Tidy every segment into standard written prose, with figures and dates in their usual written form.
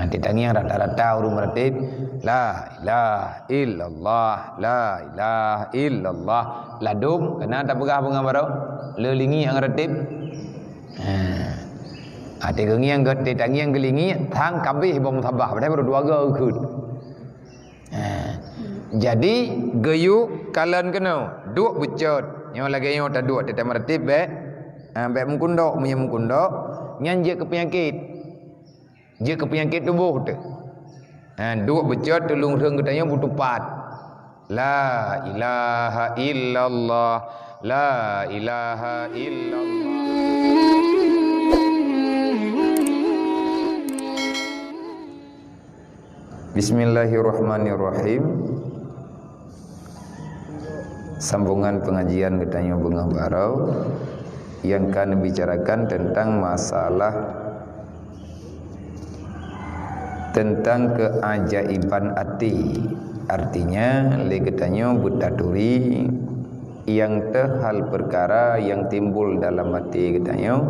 Ditangi yang rata-rata urung meratib la ilaha illallah, la ilaha illallah. Ladum kena tak pegah bunga baru lelingi yang ratib. Ada gengi yang ditangi yang gelingi tang kabih bom sabah padahal baru dua ga ukut. Jadi geyu kalan kena duk becot nyo lagi nyo tak duk tetem ratib be mengkundok punya mengkundok nyan je ke penyakit tubuh tu. Duk becot tulung reung katanya butuh pat. La ilaha illallah, la ilaha illallah. Bismillahirrahmanirrahim. Sambungan pengajian katanya Bunga Barau yang akan bicarakan tentang masalah tentang keajaiban hati. Artinya le katanya butaturi yang hal perkara yang timbul dalam hati katanya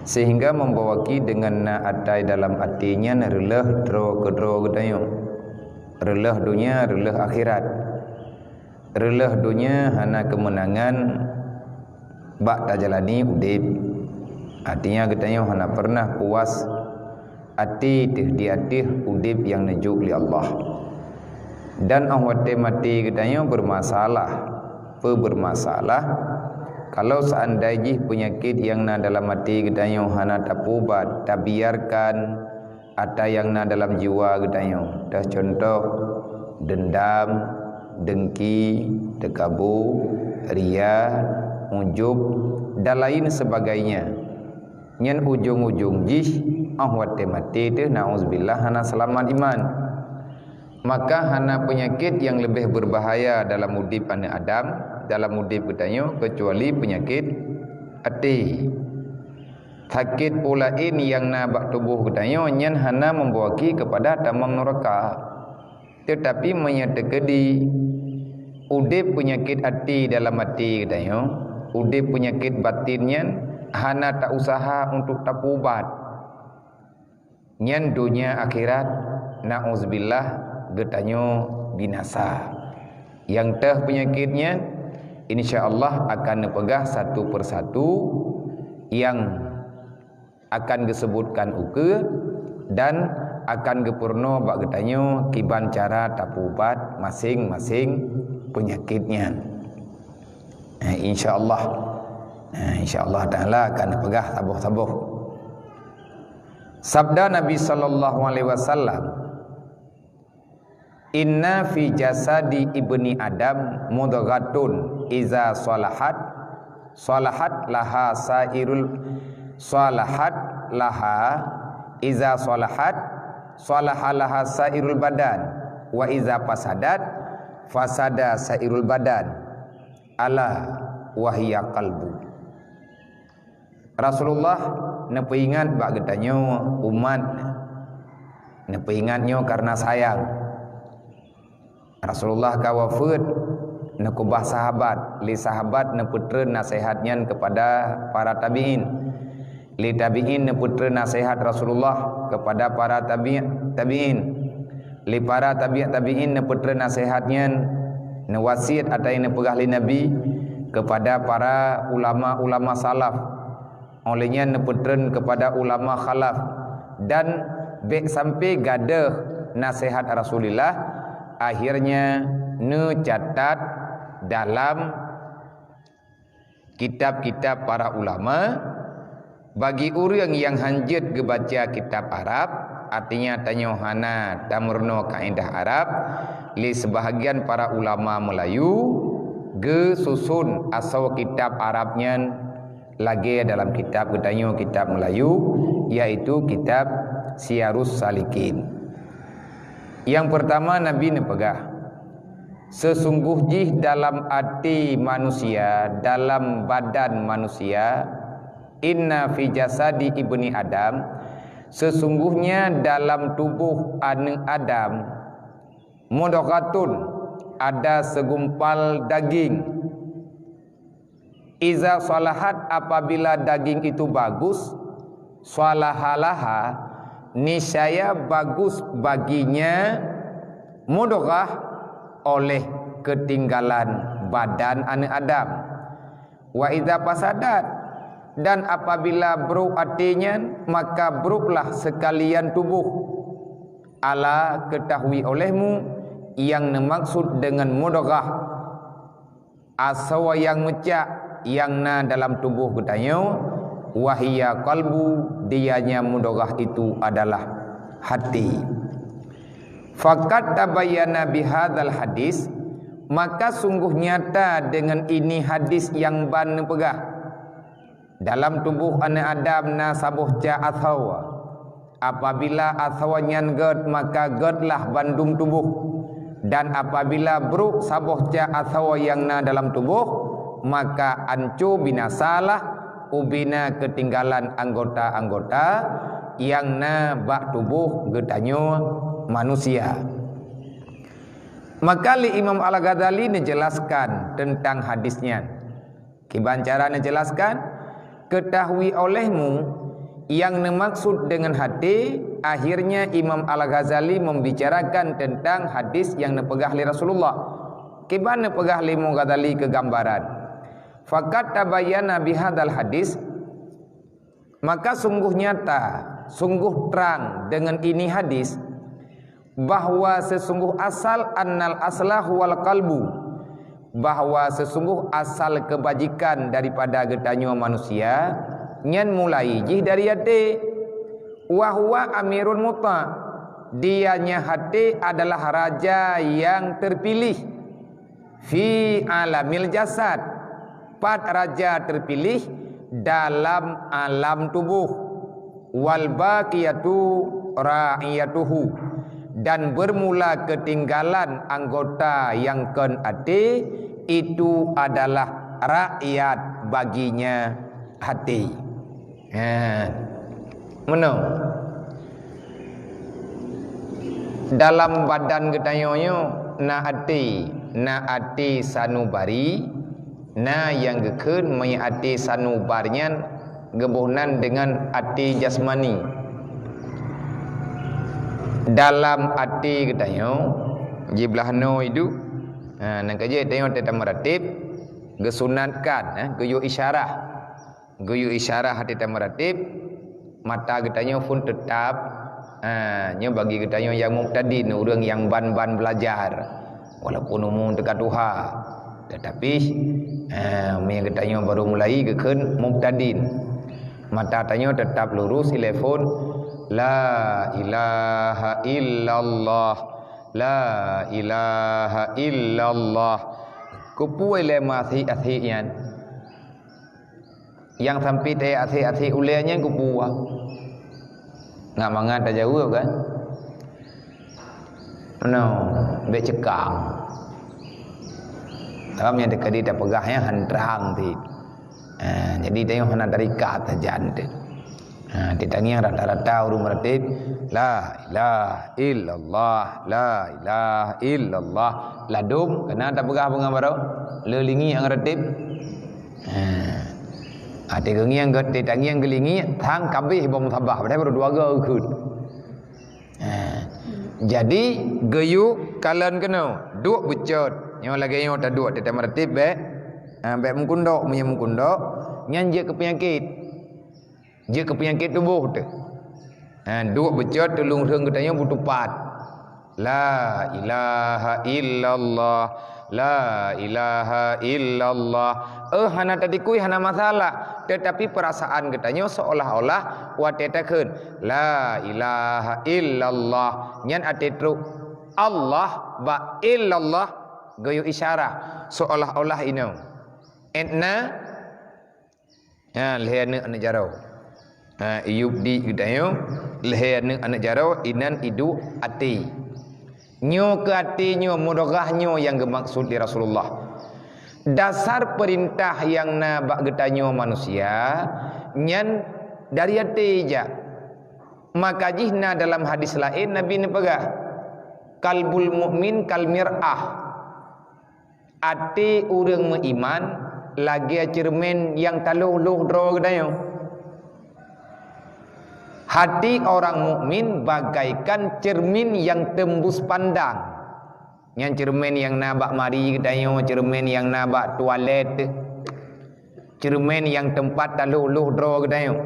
sehingga membawaki dengan atai dalam hatinya relah dro kedro katanya. Relah dunia, relah akhirat. Relah dunia hana kemenangan bak tak jalani udip. Artinya katanya hana pernah puas hati di hati udip yang nejuk li Allah. Dan ahwate mati katanya bermasalah. Kalau seandainya penyakit yang na dalam hati katanya hana tapubat, tak biarkan ada yang na dalam jiwa katanya. Dah contoh dendam, dengki, tekabu, ria, ujub dan lain sebagainya. Nyen ujung-ujung jih ahwate mati tu nauzubillah hana selamat iman. Maka hana penyakit yang lebih berbahaya dalam udip anak Adam, dalam udip katanya kecuali penyakit hati. Sakit pula ini yang nabak tubuh katanya nyen hana membawaki kepada tamam neraka. Tetapi menyedekedi udip penyakit hati dalam hati katanya, udip penyakit batinnya hana tak usaha untuk tapubat. Nyen dunia akhirat nauzubillah katanya binasa. Yang penyakitnya insyaallah akan dipegah satu persatu yang akan disebutkan uke dan akan gepurno bak katanya kiban cara tapubat masing-masing penyakitnya. Insyaallah taala akan dipegah tabuh-tabuh. Sabda Nabi sallallahu alaihi wasallam, inna fi jasadi ibni Adam mudghatun iza salahat laha iza salaha laha sairul badan wa iza fasadat fasada sairul badan ala wahya qalbu. Rasulullah nepeingat bak katanya umat nepeingatnya karena sayang. Rasulullah kawafud nekubah sahabat, li sahabat neputra nasihatnya kepada para tabi'in, li tabi'in neputra nasihat Rasulullah kepada para tabi'in, li para tabi'in neputra nasihatnya wasiat atau nepegah li Nabi kepada para ulama-ulama salaf, olehnya neputren kepada ulama khalaf, dan sampai gadah nasihat Rasulullah akhirnya catat dalam kitab-kitab para ulama. Bagi orang yang hanjut kebaca kitab Arab, artinya tanya hana tamurno kaedah Arab, li sebahagian para ulama Melayu ge susun asal kitab Arabnya lagi dalam kitab katanya kitab Melayu, yaitu kitab Syiarus Salikin. Yang pertama Nabi nepegah, sesungguhnya dalam hati manusia, dalam badan manusia, inna fi jasadi ibni Adam, sesungguhnya dalam tubuh anak Adam, mudghatun, ada segumpal daging. Iza salahat, apabila daging itu bagus, salahalaha, niscaya bagus baginya mudghah oleh ketinggalan badan anak Adam. Wa idza fasadat, dan apabila buruk artinya maka buruklah sekalian tubuh. Ala, ketahui olehmu yang dimaksud dengan mudghah asawa yang mecak yang na dalam tubuh getanyo, wahia qalbu, dianya mudghah itu adalah hati. Faqad tabayyana bihadzal hadis, maka sungguh nyata dengan ini hadis yang ban pegah. Dalam tubuh anak Adam na sabuh ca athawa, apabila athawa nyan ged maka gedlah bandung tubuh, dan apabila buruk sabuh ca athawa yang na dalam tubuh maka ancu binasalah ubina ketinggalan anggota-anggota yang na bak tubuh getanyo manusia. Maka li Imam Al-Ghazali menjelaskan tentang hadisnya. Kiban cara menjelaskan, ketahui olehmu yang dimaksud dengan hati. Akhirnya Imam Al-Ghazali membicarakan tentang hadis yang dipegah oleh Rasulullah. Kiban dipegah oleh Imam Ghazali kegambaran. Faqad tabayyana bihadzal hadis, maka sungguh nyata, sungguh terang dengan ini hadis, bahwa sesungguh asal annal aslahu wal qalbu, bahwa sesungguh asal kebajikan daripada getanyo manusia nyan mulai jih dari hati. Wa huwa amirul muta, dianya hati adalah raja yang terpilih. Fi alamil jasad, pat raja terpilih dalam alam tubuh. Wal baqiyatu ra'iyatuhu, dan bermula ketinggalan anggota yang ken hati itu adalah rakyat baginya hati. Mana? Dalam badan getanyonyo na hati sanubari, na yang geken mai hati sanubarnya gebuhnan dengan hati jasmani. Dalam hati getanyo jiblahno itu nang kaje tayo teta meratib gesunatkan guyu isyarah hati teta meratib mata getanyo pun tetap nya bagi getanyo yang muqtadin, urang yang ban-ban belajar walaupun umum dekat duha, tetapi me getanyo baru mulai geken muqtadin, mata tanyo tetap lurus telefon. La ilaha illallah, la ilaha illallah. Kupuai le masih yan, yang sampai te asih ulenya kupua nggak mangan tak jauh kan? No, becekang. Dalamnya dekat dia pegahnya handrang ti. Jadi tengok hana dari kata jantan. Ditanya rata-rata urung meratib la ilaha illallah, la ilaha illallah. Ladum kena tak pegah bunga baru lelingi yang ratib. Ate gengi yang gede tangi yang gelingi thang kabeh bom sabah padahal baru dua gakut. Jadi geyu kalan kena duk becot nyo lagi nyo tak duk tetem ratib be mengkundok punya mengkundok nyan je ke penyakit. Je ke penyakit tubuh tu. Duk becot tulung reung katanya butuh pat. La ilaha illallah, la ilaha illallah. Hana tadi kui hana masalah, tetapi perasaan katanya seolah-olah watetakeun la ilaha illallah nyan atetru Allah ba illallah goyo isyarah seolah-olah ino entna lehane anak jarau yubdi katanya lehane anak jarau inan idu ati nyo ke ati nyo mudghah nyo yang gemaksud di Rasulullah. Dasar perintah yang na bak getanyo manusia nyan dari hati je. Maka jihna dalam hadis lain Nabi ni pegah kalbul mukmin kal mir'ah. Ati urang beriman lagi cermin yang taluh luh dro getanyo. Hati orang mukmin bagaikan cermin yang tembus pandang. Yang cermin yang nabak mari kedayo, cermin yang nabak toilet, cermin yang tempat taluh draw kedayo.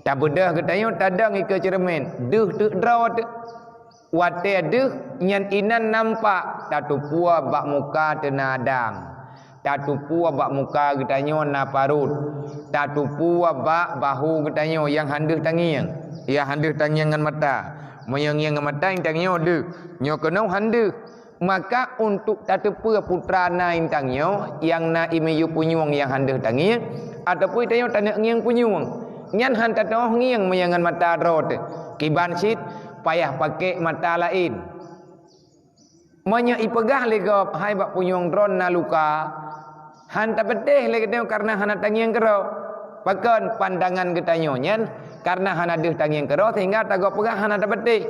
Tak bedah kedayo tadang ke cermin. Duh draw tu. Wate duh nyan inan nampak tatu pua bak muka tenadang. Tatu pua bak muka kedayo na parut. Tatu pua bak bahu kedayo yang handeuh tangiang. Ya handeuh tangiang ngan mata. Moyang yang mata yang tangiyo deuh. Nyo kenau handeuh. Maka untuk tatu pua putra na intangyo yang na imeyu punyuang yang handeuh tangiang ataupun tanyo tanah ngiang punyuang. Nyan han tatoh ngiang moyangan mata rot. Kiban sit payah pakai mata lain. Monya ipegah legop hai bak punyuang drone na luka. Han tak betih lagi tengok karena han tangiang kero. Pakan pandangan ketanyo nyan karena han adeuh tangiang kero sehingga tagop pegah han tak betih.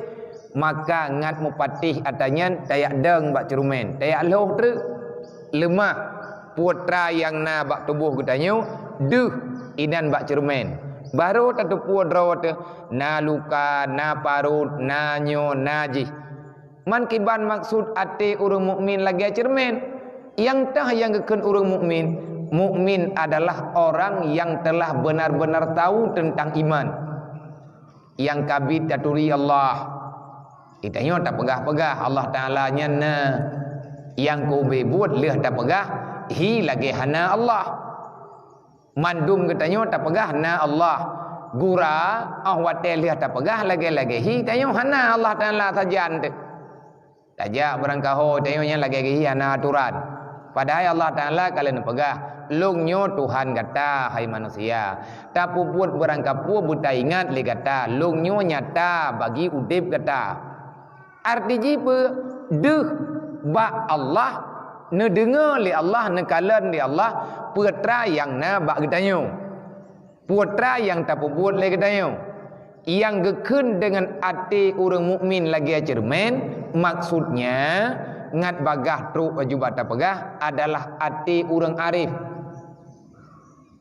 Maka ngat mupatih atanyan tayak deng bak cerumen. Tayak loh tu lemah putra yang na bak tubuh ketanyo duh inan bak cerumen. Baru tatu puan rawat na luka, na parut, na nyo, najih. Man kiban maksud ati urang mukmin lagi cermin. Yang tah yang keken urang mukmin, mukmin adalah orang yang telah benar-benar tahu tentang iman. Yang kabit taturi Allah. Itanya tak pegah-pegah Allah Taala nya na. Yang ku buat leh tak pegah hi lagi hana Allah. Mandum katanya tak pegah na Allah. Gura ahwate leh tak pegah lagi-lagi hi tayo hana Allah Taala sajan tu. Tajak berangkaho tayo nya lagi hi hana aturan. Padahal Allah Ta'ala kalian pegah lungnyo Tuhan kata hai manusia. Tapi buat berangkapu buta ingat li kata lungnyo nyata bagi udip kata. Arti jipa deh ba Allah ne dengar li Allah ne kalan li Allah putra yang na bak ketanyo. Putra yang tak buat li ketanyo. Yang gekun dengan hati orang mukmin lagi cermin maksudnya ngat bagah truk baju bata pegah adalah hati urang arif.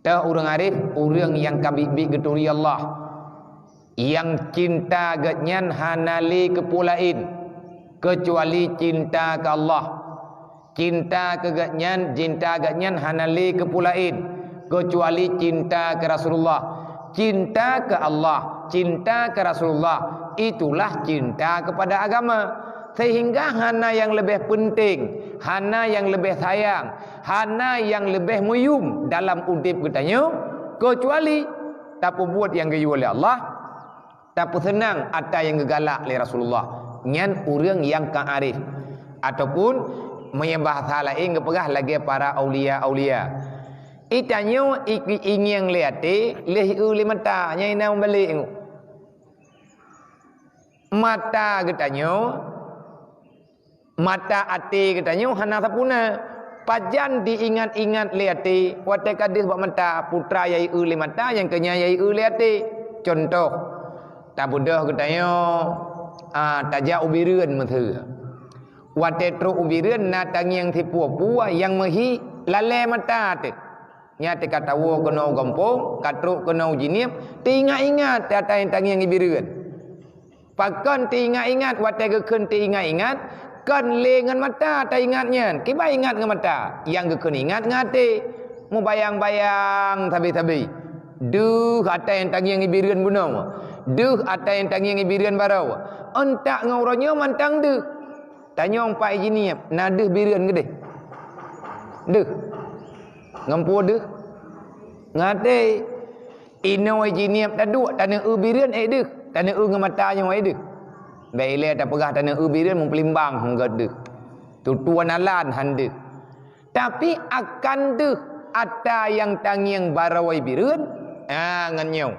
Ta urang arif urang yang kabibi geturi Allah. Yang cinta gatnyan hanali kepulain kecuali cinta ke Allah. Cinta ke gatnyan hanali kepulain kecuali cinta ke Rasulullah. Cinta ke Allah, cinta ke Rasulullah itulah cinta kepada agama. Sehingga hana yang lebih penting, hana yang lebih sayang, hana yang lebih muyum dalam udip katanya kecuali tak buat yang gayu oleh Allah, tak senang ada yang gegalak oleh Rasulullah. Nyan orang yang ka'arif ataupun menyembah salah ing kepegah lagi para aulia-aulia. Itanyo ingin liati leh mata nyai na balik mata katanya mata ati katanya hana sapuna pajan diingat-ingat liati wate kadis buat mata putra yai mata yang kenya yai liati contoh tabudah katanya taja ubireun menteu wate tru ubireun na tangiang si puah-puah yang mehi lale mata te nya te katawo kena gampong katruk kena jinip tingat-ingat tata yang tangiang ubireun pakan tingat-ingat wate gekun tingat-ingat kan lengan mata tak ingatnya. Kiba ingat dengan mata. Yang gekun ingat ngate. Mu bayang-bayang tabi-tabi. Duh ada yang tangi yang ibirian bunau. Duh ada yang tangi yang ibirian barau. Entak ngaurannya mantang duh. Tanya orang pak ini na duh birian gede. Duh. Ngampu duh. Ngate. Ino jiniap taduk tanah ubirian duh. Tanah ngematanya duh. Baiklah tak pegah tanah ubiran mempelimbang hangga deh. Tuan alan handeh. Tapi akan deh ada yang tangiang barawai biran. Nganyau.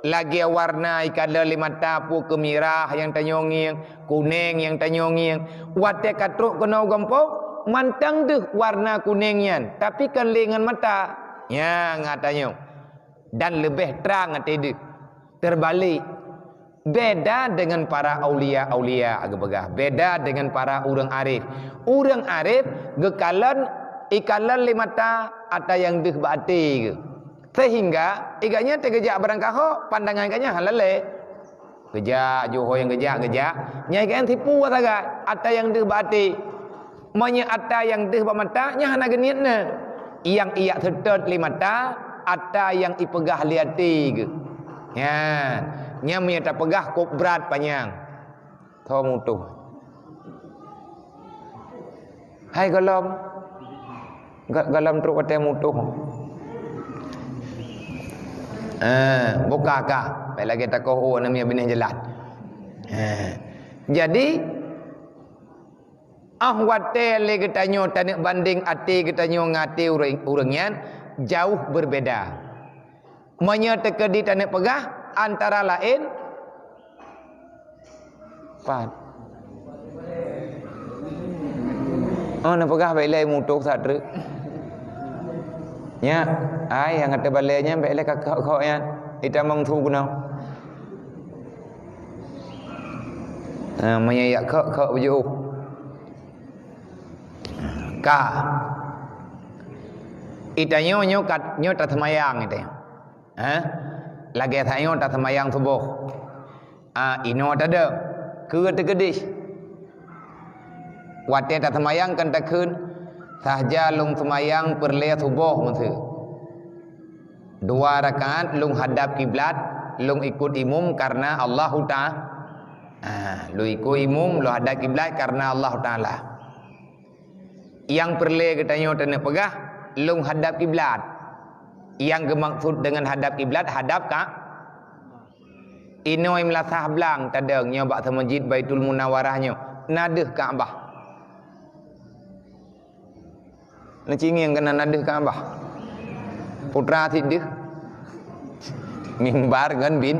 Lagi warna ikan lali mata pu kemirah yang tanyongiang, kuning yang tanyongiang. Wate katruk kenau gampau mantang deh warna kuningnya. Tapi kan lengan mata. Ya ngatanya. Dan lebih terang ati deh. Terbalik. Beda dengan para aulia-aulia agak begah. Beda dengan para urang arif. Urang arif gekalan ikalan limata ada yang deh bati ke. Sehingga iganya tegejak barang kahok pandangan iganya halale. Gejak Johor yang gejak. Nyai kan tipu katakan. Ada yang deh bati. Manya ada yang deh mata nya hana geniatna. Yang ia tertet li mata, ada yang ipegah li hati ke. Ya, nya manya tak pegah kop berat panjang. Tho mutuh. Hai galam. Galam truk kata mutuh. Buka kah? Baik lagi tak kau namanya benih jelas. Jadi ahwate le getanyo tanik banding ati getanyo ngati urangnya jauh berbeda. Manya tekedi tanik pegah antara lain pat. Nak pegah baik le mutuk sadre. Ya, ai yang ada balainya baik le kakak ya. Ita mengtu guna. Menyayak kak baju. Ka. Ita nyo tak semayang ita. Lagi tak nyo tak semayang subuh. Ino tak ada. Ke tegedis. Wate tak semayang kan tak kun. Sahaja lung semayang perle subuh masa. 2 rakaat lung hadap kiblat, lung ikut imam karena Allah Ta'ala. Lu ikut imam, lu hadap kiblat karena Allah Ta'ala. Yang perle katanya tak pegah, lung hadap kiblat. Yang gemaksud dengan hadap kiblat, hadap kak. Ino imla sahblang tadang nyobak sa masjid Baitul Munawarahnya. Nadeh Kaabah. Nacing yang kena nadeh Kaabah. Putra sidih mimbar kan bin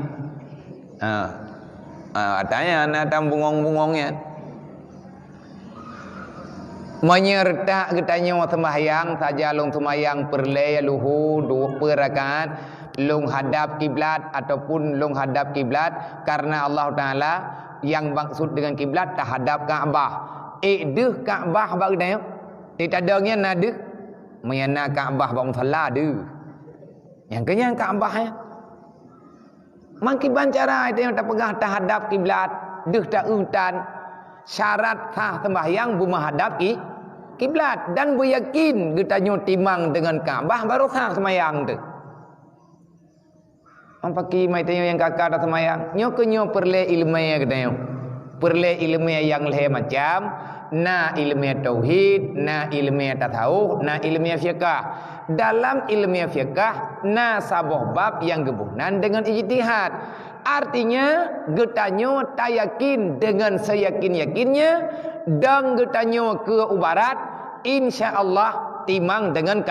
katanya anak tam bungong-bungongnya menyerta ketanya sembahyang saja lung sembahyang perle luhu 2 rakaat lung hadap kiblat ataupun lung hadap kiblat karena Allah Taala yang maksud dengan kiblat tak hadap Kaabah deh Kaabah bagdanya tidak adanya nadeh menyana Kaabah bang salah deh. Yang kenyang Kaabah ya. Mangki bancara itu yang tak pegah tak hadap kiblat, deh tak utan. Syarat sah sembahyang bu menghadap kiblat dan beryakin getanyo timang dengan Kaabah baru sah sembahyang tu. Ampaki mai tanya yang kakak dah sembahyang, nyo kenyo perle ilmu getanyo. Perle ilmu yang leh macam na ilmu tauhid, na ilmu tasawuf, na ilmu fiqh. Dalam ilmu fiqh na sabuh bab yang gebunan dengan ijtihad. Artinya getanyo tak yakin dengan seyakin-yakinnya dan getanyo ke ubarat insya-Allah timang dengan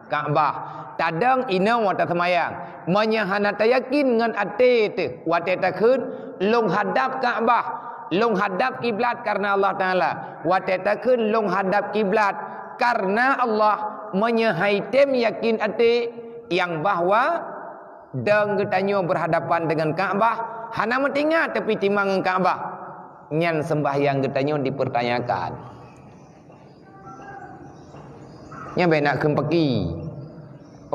Kaabah. Tadang ina wata semayang menyahana tak yakin dengan ate tu wate takun long hadap Kaabah, long hadap kiblat karena Allah Taala. Wate takun long hadap kiblat karena Allah menyahaitem yakin ate yang bahwa dang getanyo berhadapan dengan Kaabah hana mentingat tapi timang Kaabah nyan sembahyang getanyo dipertanyakan nya be nak kempeki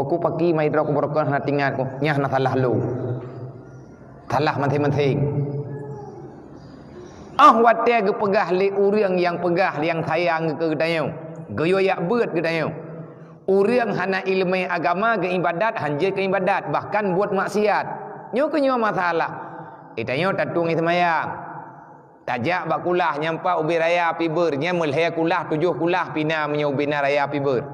aku pagi mai drok berkah hana tingat ku nya hana salah lu salah menting-menting wate ge pegah li urang yang pegah yang sayang ke getanyo geyo yak beut getanyo. Urang hana ilmu agama ke ibadat hanjir ke ibadat bahkan buat maksiat nyo kenyo masalah itanyo tatung semayang tajak bakulah nyampa ubi raya piber nya melhe kulah 7 kulah pina menyo ubina raya piber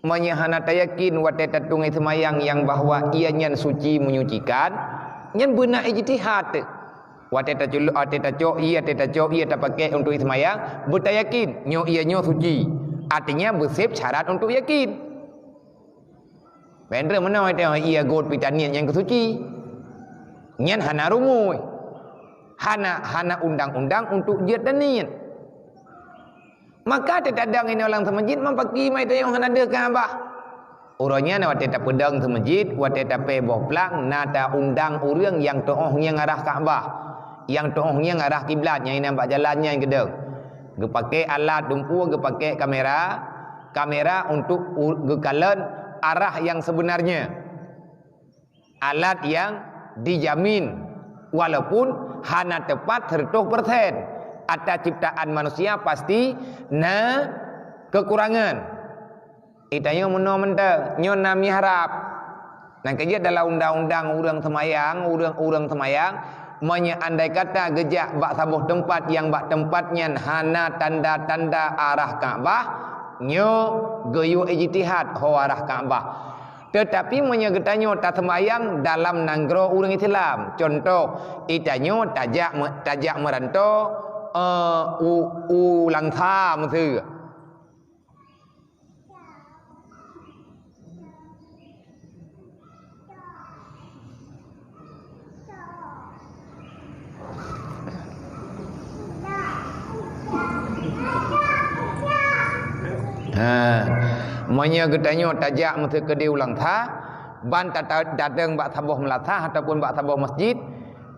menyahana tayakin wate tatung semayang yang bahwa ia nyan suci menyucikan nyan beuna ijtihad wate taculu ate tacok ia tak pakai untuk semayang bertayakin nyo ia nyo suci. Artinya bersip syarat untuk yakin. Bendera mana ada ia god pitanian yang kesuci. Nyan hana rumui. Hana undang-undang untuk jihad tanian. Maka tetadang ini orang semajid mempaki mai tayong hana de Kaabah. Uranya na wate ta pedang semajid, wate ta pe boplang nada undang urang yang tohnya ngarah Kaabah. Yang tohnya ngarah kiblat yang nampak jalannya yang gedeng. Ge pakai alat dumpu, ge pakai kamera untuk ge kalen arah yang sebenarnya, alat yang dijamin walaupun hana tepat 100%. Atas ciptaan manusia pasti na kekurangan. Itanya meno mentang nyo nami harap. Nang kerja dalam undang-undang urang semayang, urang semayang andai kata gejak bak sabuh tempat yang bak tempatnya hana tanda-tanda arah Kaabah, nyo geyu ijtihad ho arah Kaabah. Tetapi menyegetanyo tak semayang dalam nanggro urang Islam. Contoh, itanyo tajak merantau ulang tham tu. Manya getanyo tajak mesti ke di ulang tha ban datang bak sabuh melatah ataupun bak sabuh masjid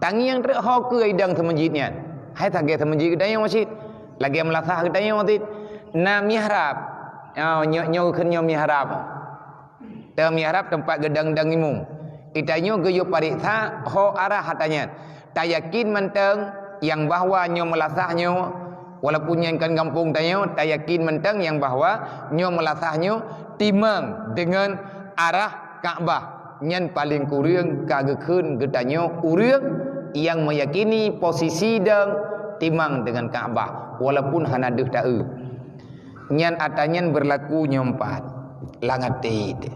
tangi yang trek ho ke idang masjidnya hai tage masjid getanyo masjid lagi melatah getanyo masjid na mihrab nyo kenyo mihrab tempat gedang-gedang imum itanyo geyo pariksa ho arah hatanya tayakin menteng yang bahwa nyo melatahnya walaupun yang kan kampung tanya, tak yakin mentang yang bahawa nyo melasahnya timang dengan arah Kaabah. Yang paling kurang kagekun getanyo urang yang meyakini posisi dan timang dengan Kaabah walaupun hana deuh taeu. Nyan atanyan berlaku nyompat langatid.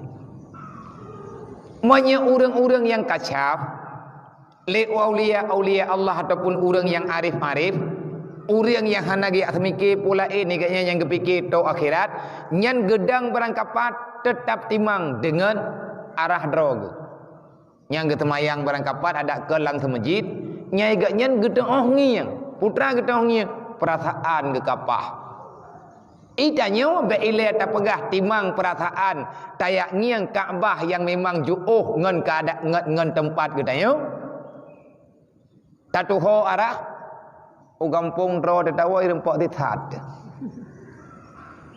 Manya urang-urang yang kacap le aulia Allah ataupun urang yang arif-arif, urang yang hana gi mikir pula ni gaknya yang kepikir to akhirat, nyan gedang berangkapat tetap timang dengan arah drog. Yang getemayang berangkapat ada ke lang semajid, nyai gaknya gedang ngiang, putra gedang ngiang, perasaan ke kapah. Itanyo beile ta pegah timang perasaan tayak ngiang Kaabah yang memang juuh ngan keadaan ngan tempat getanyo. Tatuho arah gampung dro de tawa irem pok dithat.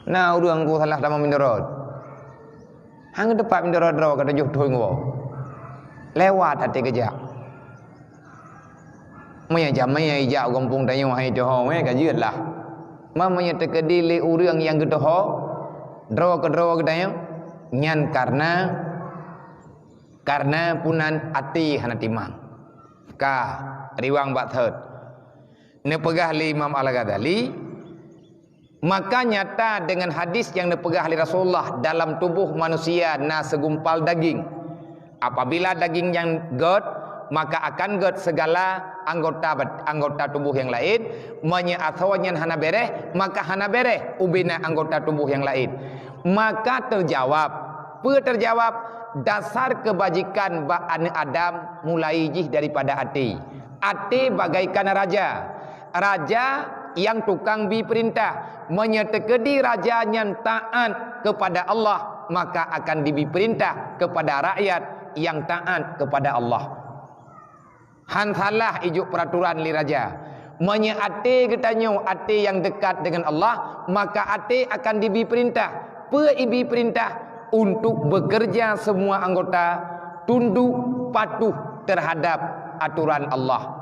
Nah urang ku salah dama mindorod. Hang depan mindorod dro kata juh tuh ngo. Lewat hati kejak. Maya jam maya ija gampung tanyo hai doh me ka jeut lah. Mamanya tekedi le urang yang gedoh dro getanyo nyan karena punan ati hana timang. Ka riwang bak thot. Nepegah li Imam Al-Ghazali, maka nyata dengan hadis yang nepegah li Rasulullah dalam tubuh manusia na segumpal daging. Apabila daging yang god, maka akan god segala anggota tubuh yang lain. Manya athawanyan hana bereh, maka hana bereh ubina anggota tubuh yang lain. Maka terjawab dasar kebajikan ba'an Adam mulai jih daripada ati. Ati bagaikan raja yang tukang bi perintah, menyetekedi raja yang taat kepada Allah, maka akan dibi perintah kepada rakyat yang taat kepada Allah. Han salah ijuk peraturan li raja. Menyeati getanyo ati yang dekat dengan Allah, maka ati akan dibi perintah. Ibi perintah untuk bekerja semua anggota tunduk patuh terhadap aturan Allah.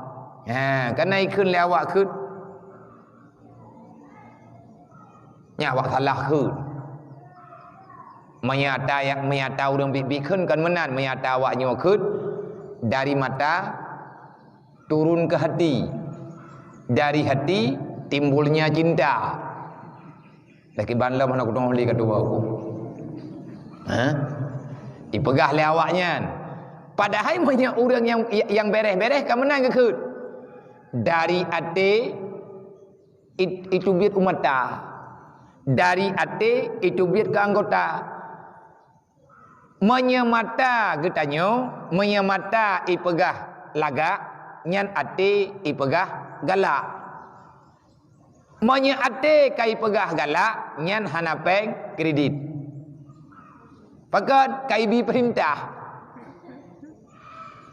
Karena ikun le awak kun nya awak salah kun menyata urang bikun kan menan menyata awak nyo kun dari mata turun ke hati, dari hati timbulnya cinta. Laki banla mana ku dong li kedua aku dipegah le awaknya. Padahal banyak orang yang bereh-bereh kan menang ke kun dari ate itu biar umata, dari ate itu biar ke anggota. Menyemata getanyo, menyemata ipegah lagak, nyan ate ipegah galak. Menyate kai pegah galak, nyan hanapeng kredit. Pakat kai bi perintah.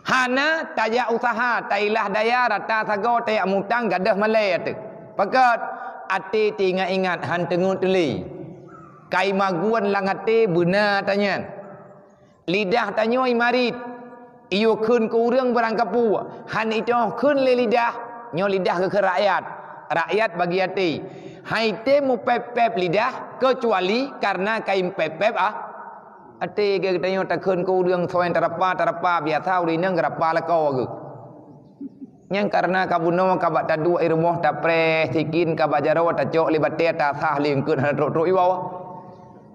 Hana tajak usaha, tailah daya rata sago tayak mutang gadah malai ate. Pakat ate tingat ingat han tengut teli. Kai maguan lang ate benar tanya. lidah tanyo imarit iyo keun ke urang berangkapu han itu keun le lidah nyo lidah ke rakyat bagi hati haite mu pep lidah kecuali karena kaim pep ate ke tanyo ta keun ke urang soen tarapa biasa uri nang garapa la kau ke yang karena kabuno kabat tadu irmoh ta pre sikin kabajaro ta cok libate ta sah ling keun han ro iwa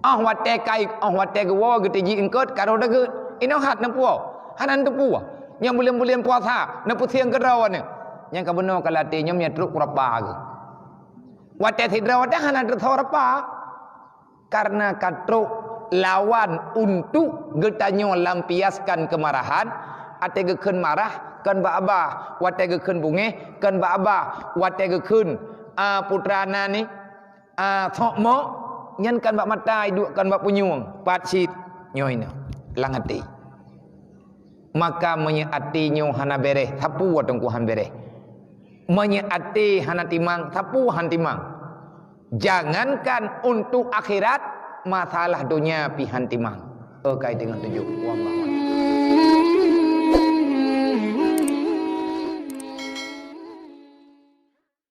wate kai wate gewo gete ji ingkot karo da ge ino hat na puo hanan tu puo yang bulan puasa na pu siang kerau ne yang kabuno kalate nyom nya truk rapa ge wate sidra wate hanan tu rapa karena katruk lawan untuk getanyo lampiaskan kemarahan ate ge keun marah kan ba abah wate ge keun bunge kan ba abah wate ge keun putrana ni thok mo nyan kan bak matai duk kan bak punyung patsit nyoina lang hati maka menyeati nyo hana bereh sapu watong ku han bereh menyeati hana timang sapu han timang jangankan untuk akhirat masalah dunia pihan timang terkait dengan tujuh wallah